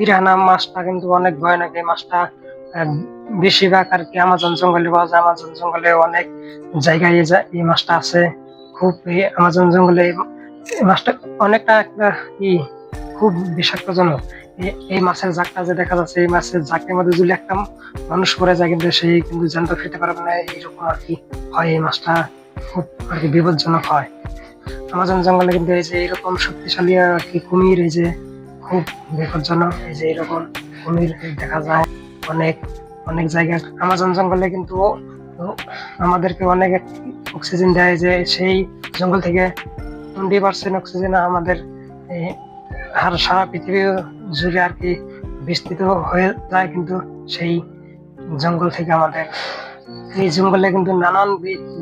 পিরানা মাছটা কিন্তু অনেক ভয়ানক। এই মাছটা আহ, বেশিরভাগ আর কি আমাজন জঙ্গলে পাওয়া যায়। আমাজন জঙ্গলে অনেক জায়গায় এই মাছটা আছে। খুব এই আমাজন জঙ্গলে এই মাছটা অনেকটা একটা ই খুব বিষাক্তজনক। এই মাছের জাকটা যে দেখা যাচ্ছে, এই মাছের জাকের মধ্যে যদি একটা মানুষ পড়ে যায় কিন্তু সেই কিন্তু জ্যান্ত ফিরতে পারবে না, এইরকম আর কি হয়। এই মাছটা খুব আর কি বিপজ্জনক হয়। আমাজন জঙ্গলে কিন্তু এই যে এরকম শক্তিশালী আর কি কুমির, এই যে খুব বিপজ্জনক। এই যে এরকম কুমির দেখা যায় অনেক অনেক জায়গায়। আমাজন জঙ্গলে কিন্তু আমাদেরকে অনেক অক্সিজেন দেয়, যে সেই জঙ্গল থেকে 20% অক্সিজেন আমাদের এই আর সারা পৃথিবী জুড়ে আর কি বিস্তৃত হয়ে যায় কিন্তু সেই জঙ্গল থেকে আমাদের। এই জঙ্গলে কিন্তু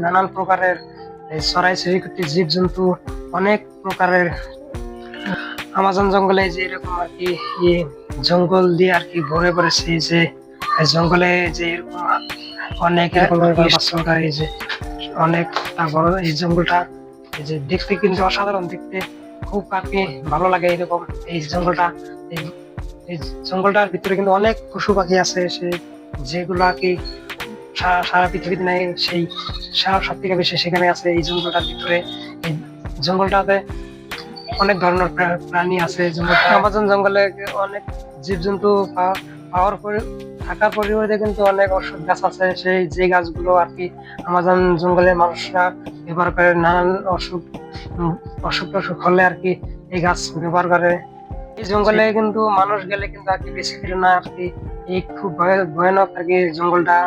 নানান প্রকারের এই চড়াই চিরকুটি জীবজন্তু অনেক প্রকারের। আমাজন জঙ্গলে যে এরকম আর কি এই জঙ্গল দিয়ে আর কি ভরে পড়েছে। এই যে এই জঙ্গলে যে এরকম অনেক রকমের বাচ্চা, এই যে অনেকটা বড় এই জঙ্গলটা। এই যে দেখতে কিন্তু অসাধারণ দেখতে, খুব আর কি ভালো লাগে এরকম এই জঙ্গলটা। এই এই জঙ্গলটার ভিতরে কিন্তু অনেক পশু পাখি আছে, সে যেগুলো আর কি সারা পৃথিবীতে নাই, সেই সব থেকে বেশি সেখানে আছে এই জঙ্গলটার ভিতরে। এই জঙ্গলটাতে অনেক ধরনের প্রাণী আছে। আমাজন জঙ্গলে অনেক জীবজন্তু পাওয়ার পরে থাকার পরিবর্তে কিন্তু অনেক ওষুধ গাছ আছে, সেই যে গাছগুলো আর কি আমাজন জঙ্গলের মানুষরা ব্যবহার করে নানান অসুখ টসুখ হলে আর কি এই গাছ ব্যবহার করে। এই জঙ্গলে কিন্তু মানুষ গেলে কিন্তু আর কি বেশি ফিরে না আর কি। এই খুব ভয়ানক আর কি জঙ্গলটা।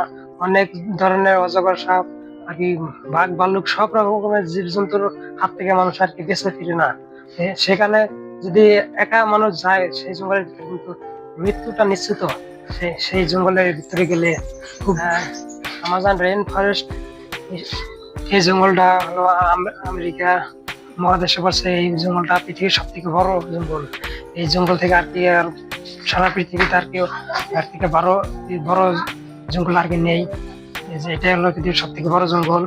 অনেক ধরনের অজগর সাপ আর কি, বাঘ ভাল্লুক সব রকমের জীবজন্তুর হাত থেকে মানুষ আর কি বেঁচে ফিরে না। সেখানে যদি একা মানুষ যায় সেই জঙ্গলের ভিতরে কিন্তু মৃত্যুটা নিশ্চিত। সেই জঙ্গলের ভিতরে গেলে খুব আমাজন রেইন ফরেস্ট, এই জঙ্গলটা হলো আমেরিকা মহাদেশে পড়ছে। এই জঙ্গলটা পৃথিবীর সব থেকে বড় জঙ্গল। এই জঙ্গল থেকে আর কি আর সারা পৃথিবীতে আর কি আর থেকে বড় জঙ্গল আর কি নেই। এই যে এটা হলো পৃথিবীর সব থেকে বড় জঙ্গল।